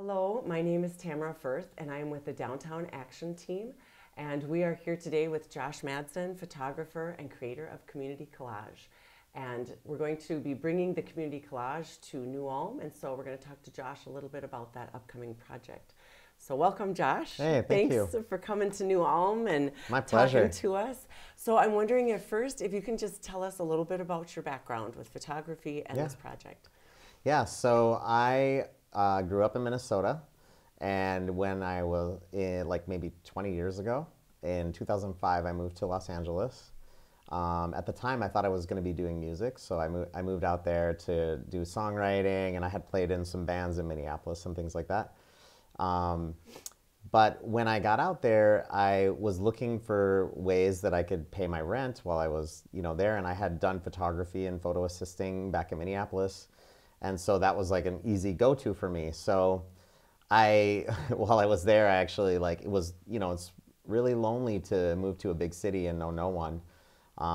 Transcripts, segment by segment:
Hello, my name is Tamara Firth, and I am with the Downtown Action Team. And we are here today with Josh Madsen, photographer and creator of Community Collage. And we're going to be bringing the Community Collage to New Ulm, and so we're going to talk to Josh a little bit about that upcoming project. So welcome, Josh. Hey, thank you. Thanks for coming to New Ulm and My pleasure. talking to us. So I'm wondering at first if you can just tell us a little bit about your background with photography and this project. Yeah, so I grew up in Minnesota, and when I was like maybe 20 years ago, in 2005, I moved to Los Angeles. At the time, I thought I was going to be doing music, so I moved out there to do songwriting, and I had played in some bands in Minneapolis and things like that. But when I got out there, I was looking for ways that I could pay my rent while I was, there, and I had done photography and photo assisting back in Minneapolis, and so that was like an easy go-to for me. So while I was there, I actually it was, it's really lonely to move to a big city and know no one.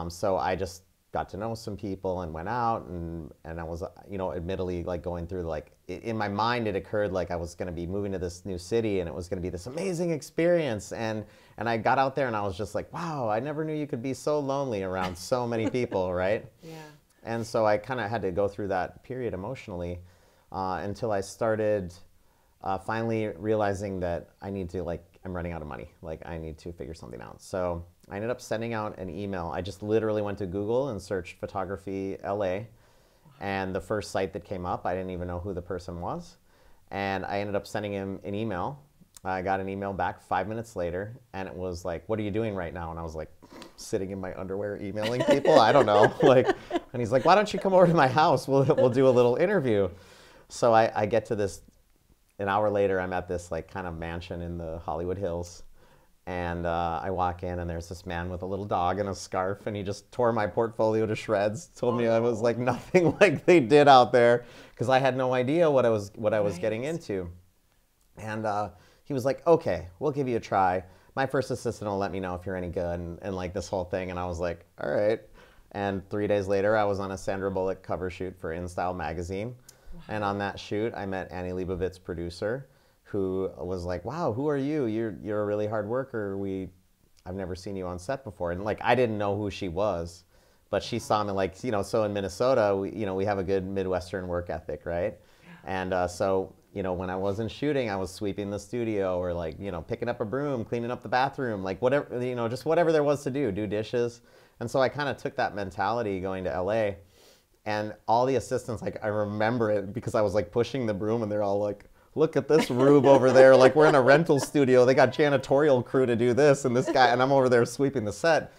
So I just got to know some people and went out, and I was, admittedly going through in my mind it occurred like I was going to be moving to this new city and it was going to be this amazing experience, and I got out there and I was just like, wow, I never knew you could be so lonely around so many people, right? Yeah. And so I kind of had to go through that period emotionally until I started finally realizing that I need to, I'm running out of money. I need to figure something out. So I ended up sending out an email. I just literally went to Google and searched photography LA. And the first site that came up, I didn't even know who the person was. And I ended up sending him an email. I got an email back 5 minutes later, and it was like, what are you doing right now? And I was like, sitting in my underwear emailing people? I don't know. And he's like, why don't you come over to my house? We'll do a little interview. So I get to this. An hour later, I'm at this kind of mansion in the Hollywood Hills, and I walk in, and there's this man with a little dog and a scarf, and he just tore my portfolio to shreds. Told me I was like nothing like they did out there, because I had no idea what I was getting into. And he was like, "Okay, we'll give you a try. My first assistant will let me know if you're any good," and like this whole thing. And I was like, "All right." And 3 days later, I was on a Sandra Bullock cover shoot for InStyle magazine. And on that shoot, I met Annie Leibovitz, producer, who was like, "Wow, who are you? You're a really hard worker. I've never seen you on set before." And I didn't know who she was, but she saw me so in Minnesota, we have a good Midwestern work ethic, right? And so when I wasn't shooting, I was sweeping the studio or picking up a broom, cleaning up the bathroom, whatever, just whatever there was to do dishes. And so I kind of took that mentality going to LA. And all the assistants, I remember it because I was pushing the broom, and they're all like, "Look at this rube over there. We're in a rental studio. They got janitorial crew to do this, and this guy," and I'm over there sweeping the set,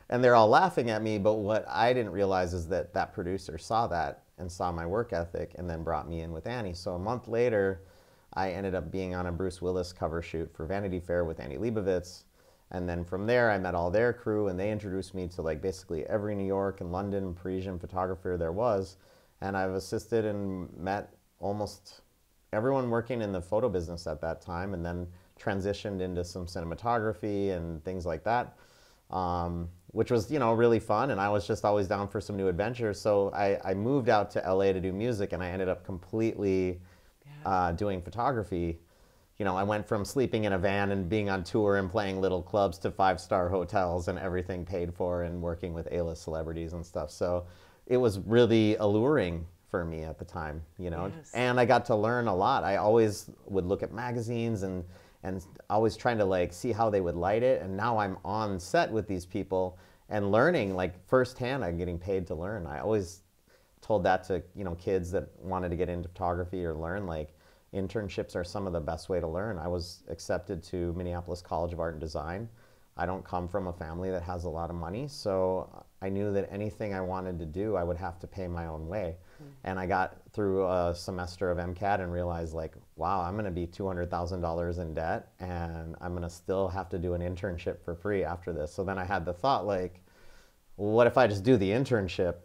and they're all laughing at me. But what I didn't realize is that producer saw that and saw my work ethic, and then brought me in with Annie. So a month later, I ended up being on a Bruce Willis cover shoot for Vanity Fair with Annie Leibovitz. And then from there, I met all their crew, and they introduced me to basically every New York and London Parisian photographer there was. And I've assisted and met almost everyone working in the photo business at that time, and then transitioned into some cinematography and things like that, which was, really fun. And I was just always down for some new adventures. So I moved out to LA to do music, and I ended up completely doing photography. I went from sleeping in a van and being on tour and playing little clubs to 5-star hotels and everything paid for, and working with A-list celebrities and stuff. So it was really alluring for me at the time, Yes. And I got to learn a lot. I always would look at magazines and always trying to see how they would light it. And now I'm on set with these people and learning firsthand. I'm getting paid to learn. I always told that to, kids that wanted to get into photography or learn, internships are some of the best way to learn. I was accepted to Minneapolis College of Art and Design. I don't come from a family that has a lot of money, so I knew that anything I wanted to do, I would have to pay my own way. And I got through a semester of MCAT and realized wow, I'm gonna be $200,000 in debt, and I'm gonna still have to do an internship for free after this. So then I had the thought well, what if I just do the internship?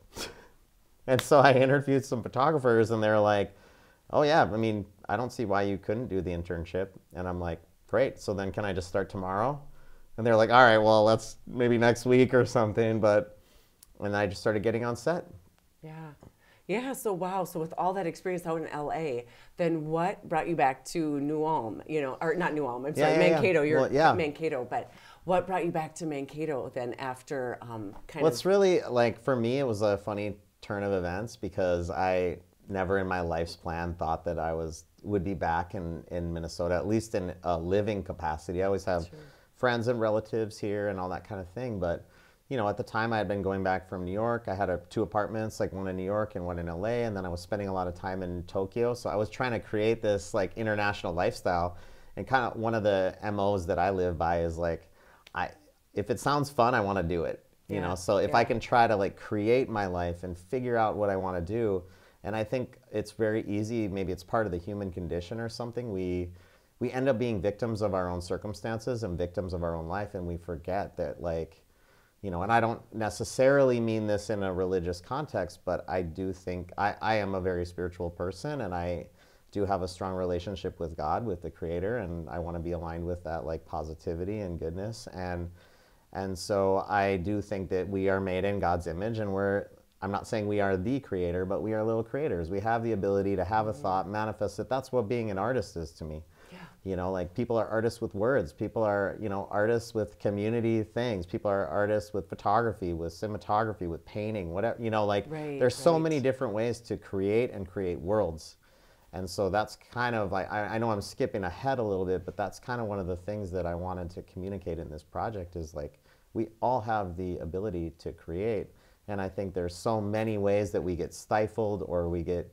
And so I interviewed some photographers, and they're like, "Oh yeah, I mean, I don't see why you couldn't do the internship." And I'm like, "Great, so then can I just start tomorrow?" And they're like, "All right, well, let's maybe next week or something." And I just started getting on set. Yeah. Yeah, so wow. So with all that experience out in LA, then what brought you back to New Ulm? Or not New Ulm, I'm Yeah, sorry, yeah, yeah. Mankato. You're Well, yeah. Mankato, but what brought you back to Mankato then after kind Well, of it's really like for me, it was a funny turn of events because I never in my life's plan thought that would be back in Minnesota, at least in a living capacity. I always have friends and relatives here and all that kind of thing. But at the time I had been going back from New York. I had two apartments, like one in New York and one in LA, and then I was spending a lot of time in Tokyo. So I was trying to create this like international lifestyle. And kind of one of the MOs that I live by is like, I if it sounds fun, I want to do it. So if I can try to like create my life and figure out what I want to do, and I think it's very easy, maybe it's part of the human condition or something, we end up being victims of our own circumstances and victims of our own life, and we forget that like, and I don't necessarily mean this in a religious context, but I do think I am a very spiritual person, and I do have a strong relationship with God, with the Creator, and I want to be aligned with that like positivity and goodness. And so I do think that we are made in God's image, and I'm not saying we are the creator, but we are little creators. We have the ability to have a thought, manifest it. That's what being an artist is to me. Like people are artists with words. People are, artists with community things. People are artists with photography, with cinematography, with painting, whatever, there's so many different ways to create and create worlds. And so that's kind of like, I know I'm skipping ahead a little bit, but that's kind of one of the things that I wanted to communicate in this project is like, we all have the ability to create. And I think there's so many ways that we get stifled or we get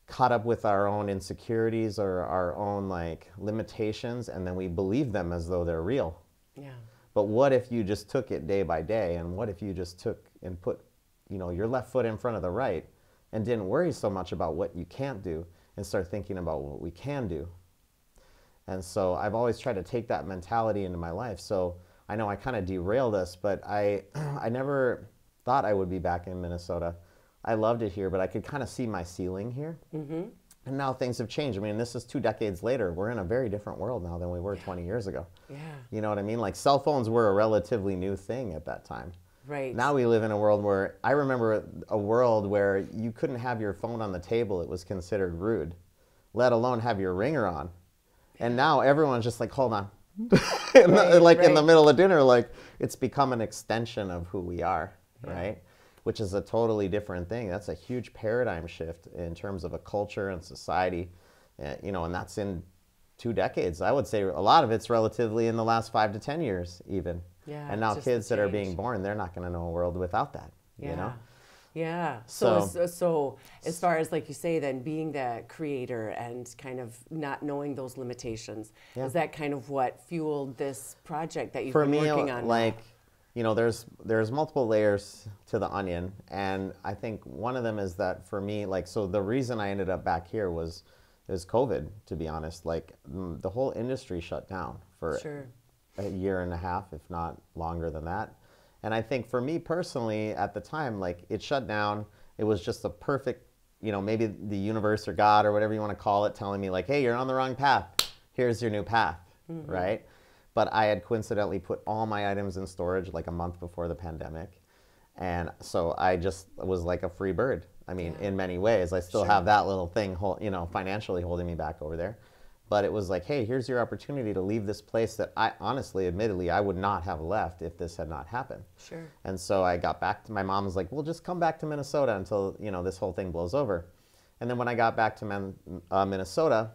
caught up with our own insecurities or our own like limitations, and then we believe them as though they're real. Yeah. But what if you just took it day by day, and what if you just took and put, your left foot in front of the right and didn't worry so much about what you can't do and start thinking about what we can do? And so I've always tried to take that mentality into my life. So I know I kind of derailed us, but I never thought I would be back in Minnesota. I loved it here, but I could kind of see my ceiling here. Mm-hmm. And now things have changed. I mean, this is 2 decades later. We're in a very different world now than we were 20 years ago. Yeah. You know what I mean? Like cell phones were a relatively new thing at that time. Right. Now we live in a world where, I remember a world where you couldn't have your phone on the table. It was considered rude, let alone have your ringer on. And now everyone's just like, hold on. In the middle of dinner, like it's become an extension of who we are, right? Which is a totally different thing. That's a huge paradigm shift in terms of a culture and society, and that's in 2 decades. I would say a lot of it's relatively in the last 5 to 10 years even. Yeah. And now kids that are being born, they're not going to know a world without that, Yeah. So as far as like you say, then being the creator and kind of not knowing those limitations, is that kind of what fueled this project that you've been working on? Like, there's multiple layers to the onion, and I think one of them is that for me, like, so the reason I ended up back here was COVID, to be honest. Like the whole industry shut down for a year and a half, if not longer than that. And I think for me personally at the time, like it shut down. It was just a perfect, maybe the universe or God or whatever you want to call it, telling me like, hey, you're on the wrong path. Here's your new path, right? But I had coincidentally put all my items in storage like a month before the pandemic. And so I just was like a free bird. I mean, in many ways, I still have that little thing, financially holding me back over there. But it was like, hey, here's your opportunity to leave this place that I honestly, admittedly, I would not have left if this had not happened. Sure. And so I got back to, my mom was like, well, just come back to Minnesota until, this whole thing blows over. And then when I got back to Minnesota,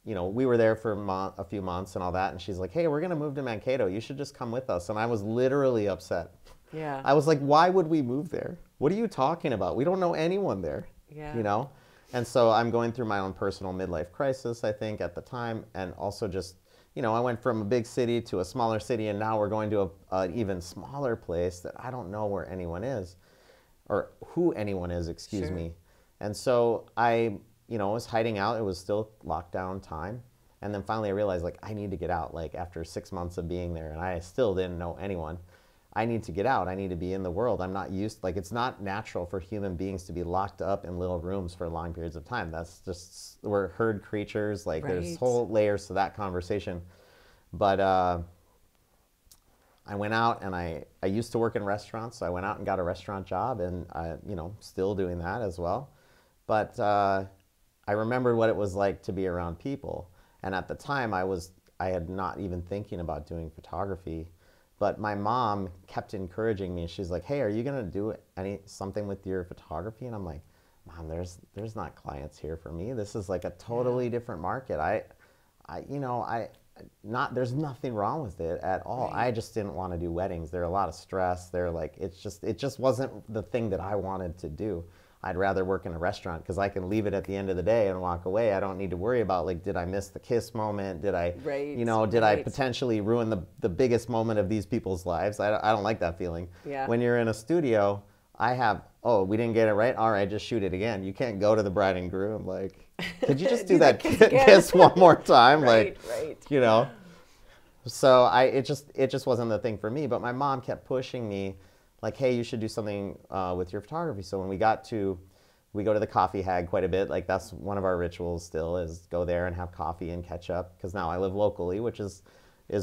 we were there for a few months and all that. And she's like, hey, we're going to move to Mankato. You should just come with us. And I was literally upset. Yeah. I was like, why would we move there? What are you talking about? We don't know anyone there. Yeah. And so I'm going through my own personal midlife crisis, I think, at the time. And also just, I went from a big city to a smaller city, and now we're going to an even smaller place that I don't know where anyone is, or who anyone is, excuse me. And so I, was hiding out. It was still lockdown time. And then finally I realized, like, I need to get out, like, after 6 months of being there, and I still didn't know anyone. I need to get out. I need to be in the world. I'm not used, like, it's not natural for human beings to be locked up in little rooms for long periods of time. That's just, we're herd creatures. Like, there's whole layers to that conversation. But I went out and I used to work in restaurants, so I went out and got a restaurant job, and still doing that as well. But I remembered what it was like to be around people. And at the time, I had not even thinking about doing photography. But my mom kept encouraging me. She's like, "Hey, are you gonna do something with your photography?" And I'm like, "Mom, there's not clients here for me. This is like a totally different market. There's nothing wrong with it at all. Right. I just didn't want to do weddings. They're a lot of stress. They're like, it just wasn't the thing that I wanted to do. I'd rather work in a restaurant because I can leave it at the end of the day and walk away. I don't need to worry about, like, did I miss the kiss moment? Did I, did I potentially ruin the biggest moment of these people's lives? I don't like that feeling. Yeah. When you're in a studio, we didn't get it right. All right, just shoot it again. You can't go to the bride and groom like, could you just do that kiss one more time? Right. So it just wasn't the thing for me. But my mom kept pushing me, like, hey, you should do something with your photography. So when we go to the coffee hag quite a bit. Like, that's one of our rituals still, is go there and have coffee and catch up. Because now I live locally, which is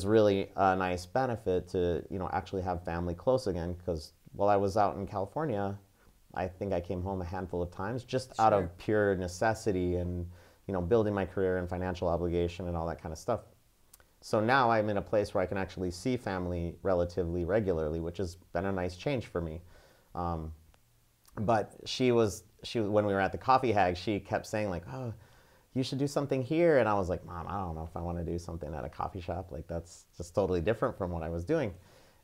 really a nice benefit to, actually have family close again. Because while I was out in California, I think I came home a handful of times just out of pure necessity and, building my career and financial obligation and all that kind of stuff. So now I'm in a place where I can actually see family relatively regularly, which has been a nice change for me. But she when we were at the coffee hag, she kept saying, like, "Oh, you should do something here." And I was like, "Mom, I don't know if I want to do something at a coffee shop. Like, that's just totally different from what I was doing."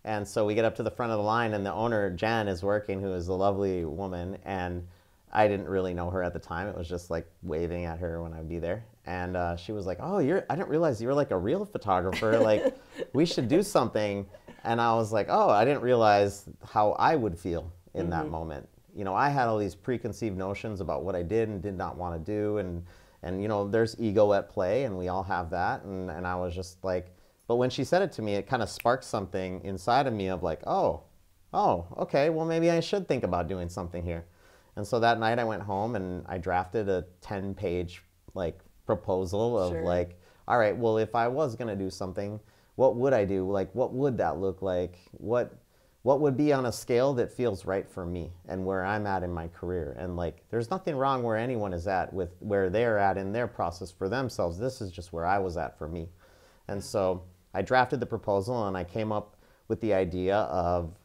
And so we get up to the front of the line, and the owner, Jen, is working, who is a lovely woman. And I didn't really know her at the time. It was just like waving at her when I'd be there. And she was like, "Oh, I didn't realize you were like a real photographer. Like, we should do something." And I was like, "Oh, I didn't realize how I would feel in that moment." I had all these preconceived notions about what I did and did not want to do. And there's ego at play, and we all have that. And I was just like, but when she said it to me, it kind of sparked something inside of me of like, oh, okay, well, maybe I should think about doing something here. And so that night I went home and I drafted a 10-page like proposal of like, all right, well, if I was going to do something, what would I do? Like, what would that look like? What would be on a scale that feels right for me and where I'm at in my career? And like, there's nothing wrong where anyone is at with where they're at in their process for themselves. This is just where I was at for me. And so I drafted the proposal, and I came up with the idea of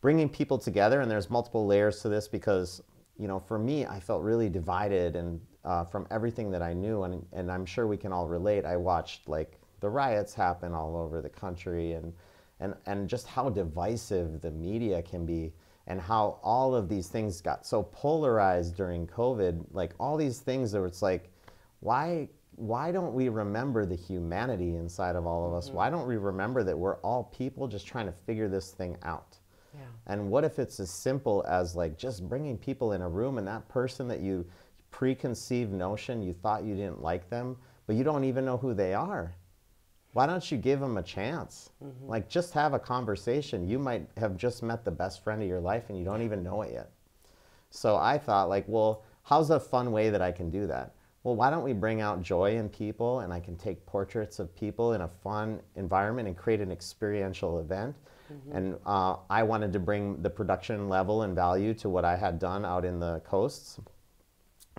bringing people together. And there's multiple layers to this because, for me, I felt really divided and from everything that I knew. And I'm sure we can all relate. I watched like the riots happen all over the country, and just how divisive the media can be, and how all of these things got so polarized during COVID. Like, all these things where it's like, why don't we remember the humanity inside of all of us? Why don't we remember that we're all people just trying to figure this thing out? Yeah. And what if it's as simple as like just bringing people in a room, and that person that you preconceived notion, you thought you didn't like them, but you don't even know who they are. Why don't you give them a chance? Like, just have a conversation. You might have just met the best friend of your life and you don't even know it yet. So I thought, like, well, how's a fun way that I can do that? Well, why don't we bring out joy in people, and I can take portraits of people in a fun environment and create an experiential event. And I wanted to bring the production level and value to what I had done out in the coasts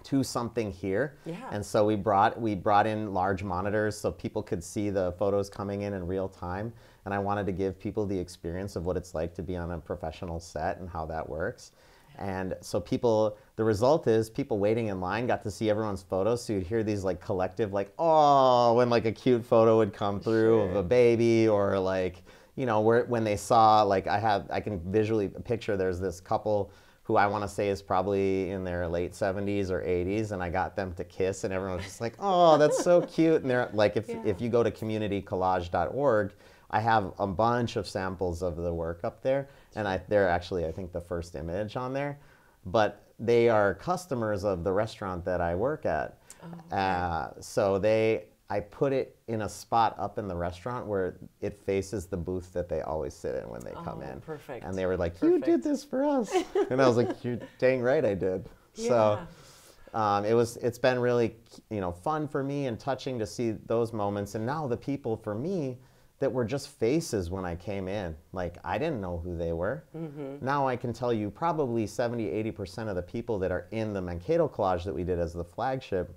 to something here. Yeah. And so we brought in large monitors so people could see the photos coming in real time. And I wanted to give people the experience of what it's like to be on a professional set and how that works. And so the result is people waiting in line got to see everyone's photos. So you'd hear these like collective, like, oh, when like a cute photo would come through of a baby, or like, when they saw, like, I can visually picture there's this couple who I want to say is probably in their late 70s or 80s, and I got them to kiss, and everyone was just like, oh, that's so cute. And they're like, if you go to communitycollage.org, I have a bunch of samples of the work up there, and they're actually, I think, the first image on there. But they are customers of the restaurant that I work at. So I put it in a spot up in the restaurant where it faces the booth that they always sit in when they come in. Perfect. And they were like, you did this for us. And I was like, you're dang right I did. Yeah. So it's been really fun for me and touching to see those moments. And now the people, for me, that were just faces when I came in. Like, I didn't know who they were. Now I can tell you probably 70–80% of the people that are in the Mankato collage that we did as the flagship,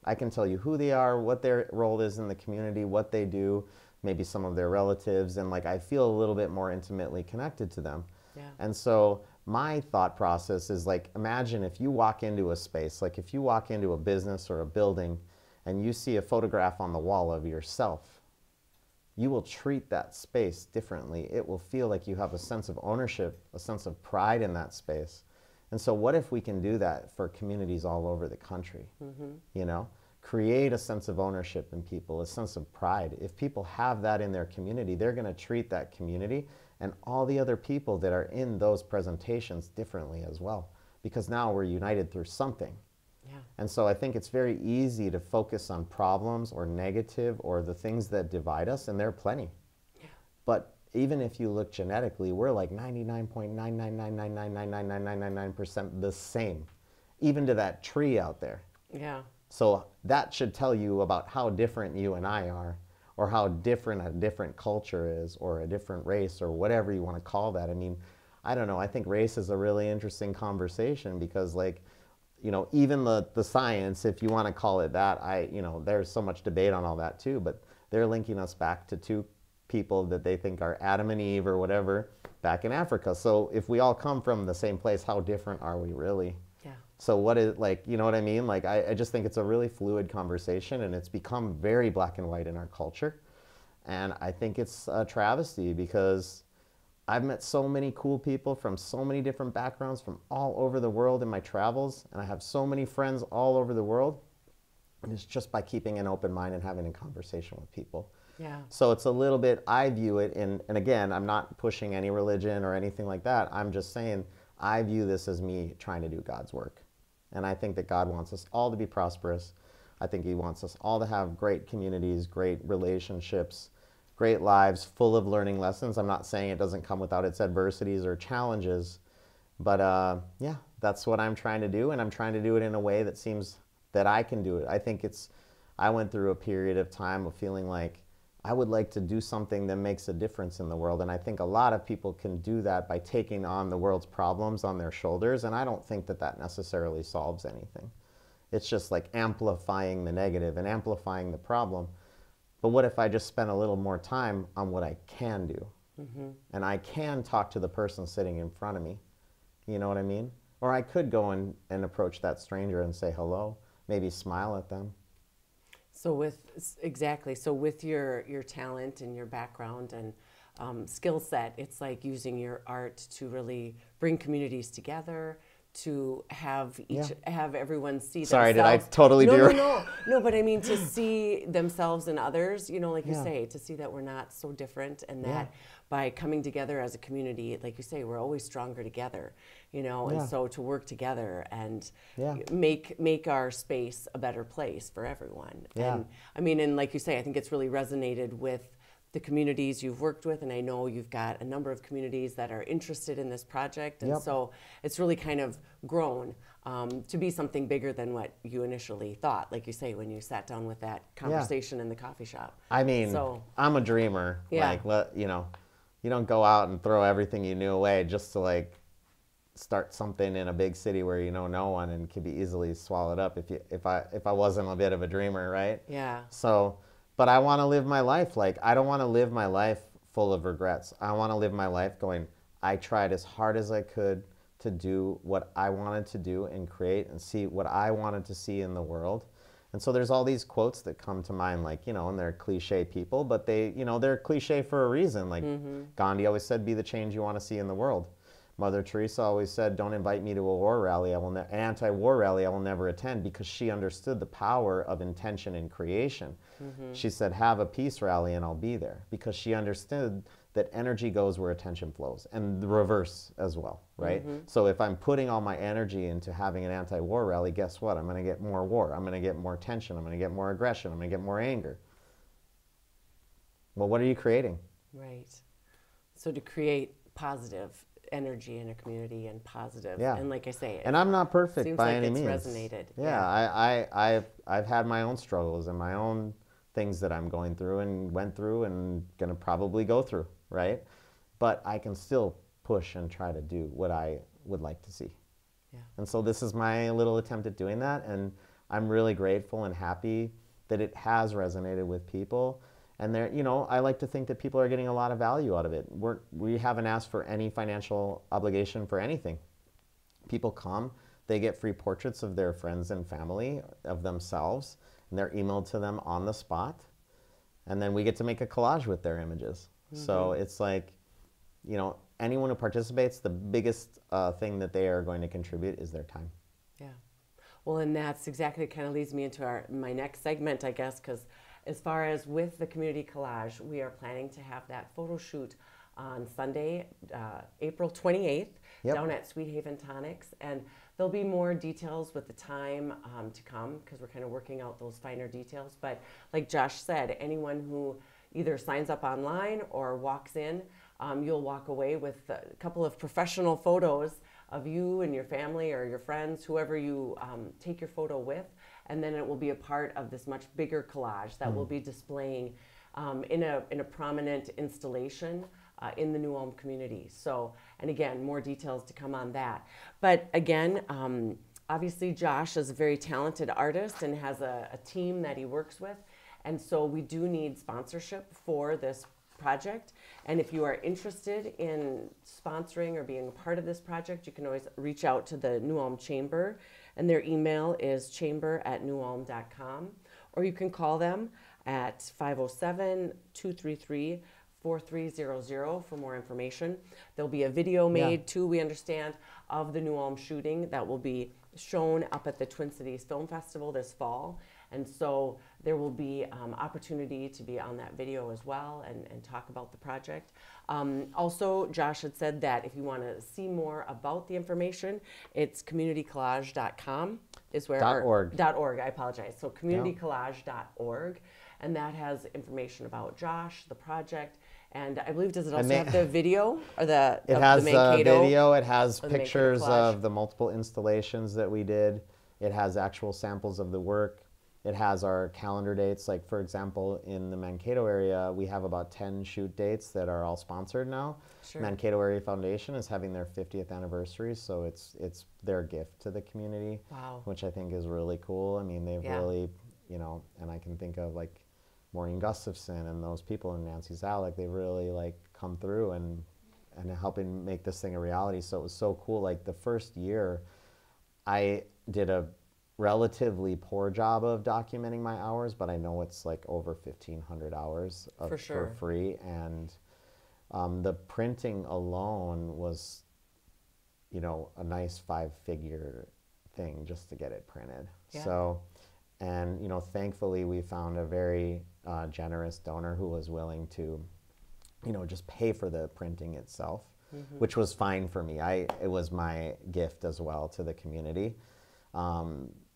I can tell you who they are, what their role is in the community, what they do, maybe some of their relatives, and like I feel a little bit more intimately connected to them. Yeah. And so my thought process is like, imagine if you walk into a space, like if you walk into a business or a building and you see a photograph on the wall of yourself, you will treat that space differently. It will feel like you have a sense of ownership, a sense of pride in that space. And so what if we can do that for communities all over the country? You know, create a sense of ownership in people, a sense of pride. If people have that in their community, they're going to treat that community and all the other people that are in those presentations differently as well, because now we're united through something. Yeah. And so I think it's very easy to focus on problems or negative or the things that divide us, and there are plenty. Yeah. But even if you look genetically, we're like 99.99999999999% the same, even to that tree out there. Yeah. So that should tell you about how different you and I are, or how different a different culture is, or a different race, or whatever you want to call that. I mean, I don't know. I think race is a really interesting conversation because, like, you know, even the science, if you want to call it that, you know, there's so much debate on all that too, but they're linking us back to two people that they think are Adam and Eve or whatever back in Africa. So if we all come from the same place, how different are we really? Yeah. So what is, like, you know what I mean? Like, I just think it's a really fluid conversation, and it's become very black and white in our culture. And I think it's a travesty because I've met so many cool people from so many different backgrounds from all over the world in my travels, and I have so many friends all over the world. And it's just by keeping an open mind and having a conversation with people. Yeah. So it's a little bit, I view it and again, I'm not pushing any religion or anything like that. I'm just saying I view this as me trying to do God's work. And I think that God wants us all to be prosperous. I think He wants us all to have great communities, great relationships, great lives full of learning lessons. I'm not saying it doesn't come without its adversities or challenges, but yeah, that's what I'm trying to do, and I'm trying to do it in a way that seems that I can do it. I think I went through a period of time of feeling like I would like to do something that makes a difference in the world, and I think a lot of people can do that by taking on the world's problems on their shoulders, and I don't think that that necessarily solves anything. It's just like amplifying the negative and amplifying the problem. But what if I just spent a little more time on what I can do? And I can talk to the person sitting in front of me. You know what I mean? Or I could go and approach that stranger and say hello, maybe smile at them. So with your talent and your background and skill set, it's like using your art to really bring communities together, to have have everyone see themselves. Sorry, did I totally do it? No, but I mean to see themselves in others, you know, like you Yeah. say, to see that we're not so different, and that by coming together as a community, like you say, we're always stronger together, you know, and so to work together and make our space a better place for everyone. Yeah. And I mean, and like you say, I think it's really resonated with the communities you've worked with, and I know you've got a number of communities that are interested in this project, and so it's really kind of grown to be something bigger than what you initially thought, like you say, when you sat down with that conversation in the coffee shop. I mean, I'm a dreamer. Like, you know, you don't go out and throw everything you knew away just to like start something in a big city where you know no one and could be easily swallowed up if I wasn't a bit of a dreamer, right? Yeah. So, but I want to live my life like, I don't want to live my life full of regrets. I want to live my life going, I tried as hard as I could to do what I wanted to do and create and see what I wanted to see in the world. And so there's all these quotes that come to mind, like, you know, and they're cliche people, but they, you know, they're cliche for a reason. Like Gandhi always said, be the change you want to see in the world. Mother Teresa always said, don't invite me to a war rally, an anti-war rally I will never attend, because she understood the power of intention and creation. She said, have a peace rally and I'll be there, because she understood that energy goes where attention flows, and the reverse as well, right? So if I'm putting all my energy into having an anti-war rally, guess what? I'm going to get more war. I'm going to get more tension. I'm going to get more aggression. I'm going to get more anger. Well, what are you creating? Right. So to create positive energy in a community and positive, and like I say, and I'm not perfect seems by like any it's means. resonated. I've had my own struggles and my own things that I'm going through and went through and gonna probably go through, right? But I can still push and try to do what I would like to see. Yeah. And so this is my little attempt at doing that, and I'm really grateful and happy that it has resonated with people. And there, you know, I like to think that people are getting a lot of value out of it. We haven't asked for any financial obligation for anything. People come, they get free portraits of their friends and family, of themselves, and they're emailed to them on the spot. And then we get to make a collage with their images. So it's like, you know, anyone who participates, the biggest thing that they are going to contribute is their time. Yeah. Well, and that's exactly, kind of leads me into my next segment, I guess, because as far as with the community collage, we are planning to have that photo shoot on Sunday, April 28th, down at Sweet Haven Tonics. And there'll be more details with the time to come, because we're kind of working out those finer details. But like Josh said, anyone who either signs up online or walks in, you'll walk away with a couple of professional photos of you and your family or your friends, whoever you take your photo with, and then it will be a part of this much bigger collage that we'll be displaying in a prominent installation in the New Ulm community. So, and again, more details to come on that. But again, obviously Josh is a very talented artist and has a team that he works with, and so we do need sponsorship for this project. And if you are interested in sponsoring or being a part of this project, you can always reach out to the New Ulm Chamber, and their email is chamber@newulm.com, or you can call them at 507-233-4300 for more information. There'll be a video made too, we understand, of the New Ulm shooting that will be shown up at the Twin Cities Film Festival this fall. And so there will be opportunity to be on that video as well and talk about the project. Also, Josh had said that if you want to see more about the information, it's communitycollage.com is where .org. .org, I apologize. So communitycollage.org, and that has information about Josh, the project, and I believe, does it also have the video or the It has the video, it has the pictures collage? of the multiple installations that we did. It has actual samples of the work. It has our calendar dates. Like, for example, in the Mankato area, we have about 10 shoot dates that are all sponsored now. Sure. Mankato Area Foundation is having their 50th anniversary, so it's their gift to the community, Wow. which I think is really cool. I mean, they've really, you know, and I can think of like Maureen Gustafson and those people, and Nancy Zalek, they really like come through and helping make this thing a reality. So it was so cool. Like the first year, I did a relatively poor job of documenting my hours, but I know it's like over 1,500 hours For sure. for free. And the printing alone was, you know, a nice 5-figure thing just to get it printed. Yeah. So, and, you know, thankfully we found a very generous donor who was willing to, you know, just pay for the printing itself, which was fine for me. It was my gift as well to the community.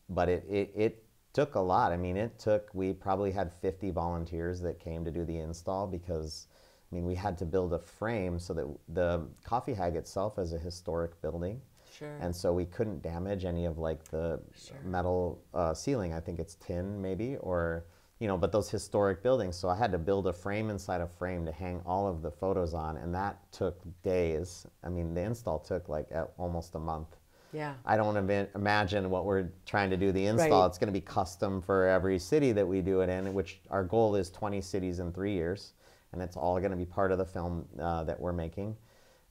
But it took a lot. I mean, we probably had 50 volunteers that came to do the install because, I mean, we had to build a frame so that the Coffee Hag itself is a historic building. Sure. And so we couldn't damage any of like the metal ceiling. I think it's tin maybe, or, you know, but those historic buildings. So I had to build a frame inside a frame to hang all of the photos on, and that took days. I mean, the install took like almost a month. Yeah. I don't imagine what we're trying to do the install. Right. It's going to be custom for every city that we do it in, which our goal is 20 cities in 3 years, and it's all going to be part of the film that we're making.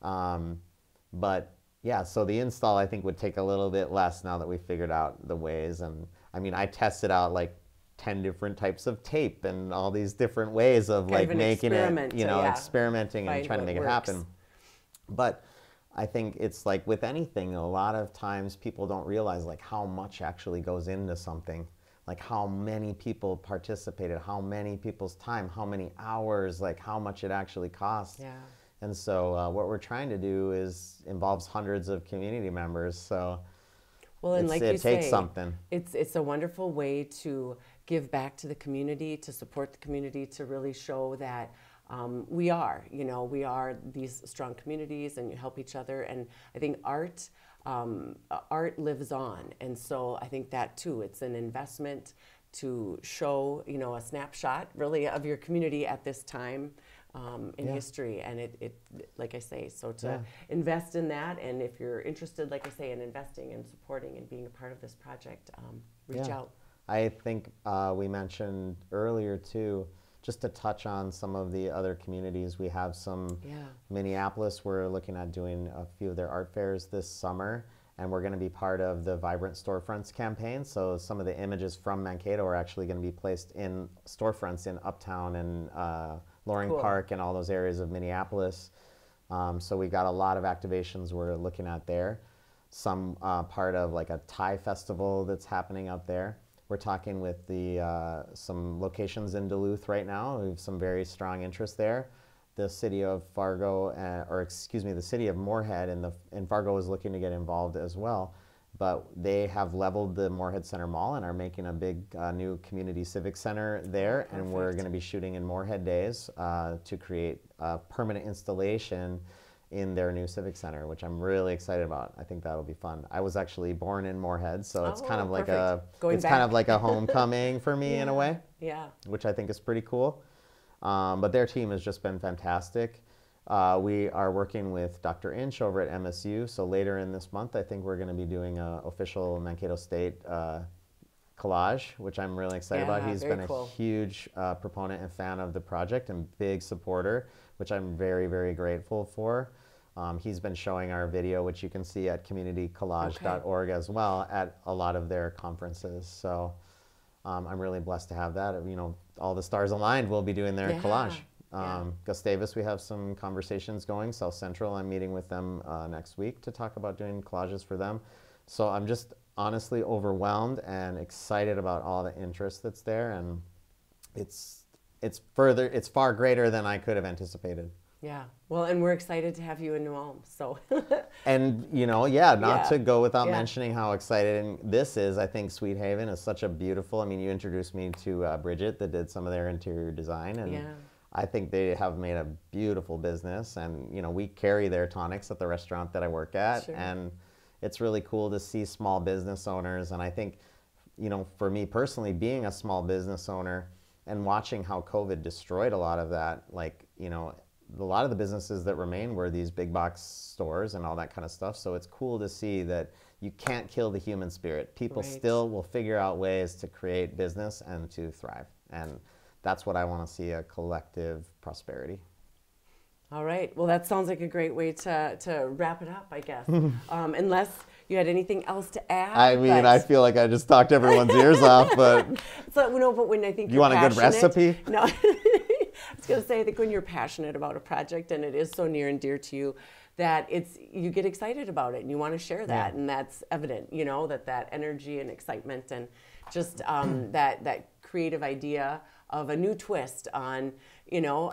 But yeah, so the install I think would take a little bit less now that we figured out the ways. And I mean, I tested out like 10 different types of tape and all these different ways of like making it, you know, experimenting and trying to make it happen. But I think it's like with anything, a lot of times people don't realize like how much actually goes into something, like how many people participated, how many people's time, how many hours, like how much it actually costs. Yeah. And so what we're trying to do involves hundreds of community members. So well, and like you takes say, something. It's a wonderful way to give back to the community, to support the community, to really show that we are these strong communities, and you help each other. And I think art lives on, and so I think that too, it's an investment to show, you know, a snapshot really of your community at this time in history. And it, like I say, so to invest in that, and if you're interested, like I say, in investing and supporting and being a part of this project, reach out. I think we mentioned earlier too, just to touch on some of the other communities. We have some Minneapolis, we're looking at doing a few of their art fairs this summer, and we're going to be part of the Vibrant Storefronts campaign. So some of the images from Mankato are actually going to be placed in storefronts in Uptown and Loring Park and all those areas of Minneapolis. So we've got a lot of activations we're looking at there. Some part of like a Thai festival that's happening up there. We're talking with the some locations in Duluth right now. We have some very strong interest there. The city of Fargo, or excuse me, the city of Moorhead and Fargo is looking to get involved as well. But they have leveled the Moorhead Center Mall and are making a big new community civic center there. Perfect. And we're going to be shooting in Moorhead Days to create a permanent installation in their new civic center, which I'm really excited about. I think that'll be fun. I was actually born in Moorhead, so it's kind of like kind of like a homecoming for me in a way. Yeah. Which I think is pretty cool. But their team has just been fantastic. We are working with Dr. Inch over at MSU, so later in this month I think we're going to be doing an official Mankato State collage, which I'm really excited about. He's been a huge proponent and fan of the project and big supporter, which I'm very, very grateful for. He's been showing our video, which you can see at communitycollage.org as well, at a lot of their conferences. So I'm really blessed to have that. You know, all the stars aligned. We'll be doing their collage. Gustavus, we have some conversations going. South Central, I'm meeting with them next week to talk about doing collages for them. So I'm just honestly overwhelmed and excited about all the interest that's there, and it's far greater than I could have anticipated. Yeah, well, and we're excited to have you in New Ulm, so. And, you know, not to go without mentioning how exciting this is. I think Sweet Haven is such a beautiful, I mean, you introduced me to Bridget that did some of their interior design, and I think they have made a beautiful business, and, you know, we carry their tonics at the restaurant that I work at, and it's really cool to see small business owners. And I think, you know, for me personally, being a small business owner and watching how COVID destroyed a lot of that, like, you know, a lot of the businesses that remain were these big box stores and all that kind of stuff. So it's cool to see that you can't kill the human spirit. People still will figure out ways to create business and to thrive. And that's what I want to see, a collective prosperity. All right. Well, that sounds like a great way to wrap it up, I guess. Unless you had anything else to add. I mean, I feel like I just talked everyone's ears off, but. So, no, but when I think you want a good recipe? No. I was going to say, I think when you're passionate about a project and it is so near and dear to you, that you get excited about it and you want to share that, and that's evident, you know, that energy and excitement and just that creative idea of a new twist on, you know,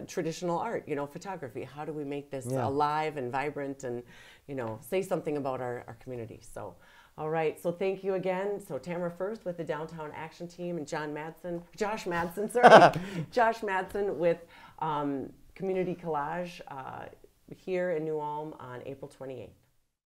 traditional art, you know, photography. How do we make this alive and vibrant and, you know, say something about our community? So, all right. So thank you again. So Tamara First with the Downtown Action Team, and Josh Madsen, sorry, Josh Madsen with Community Collage here in New Ulm on April 28th.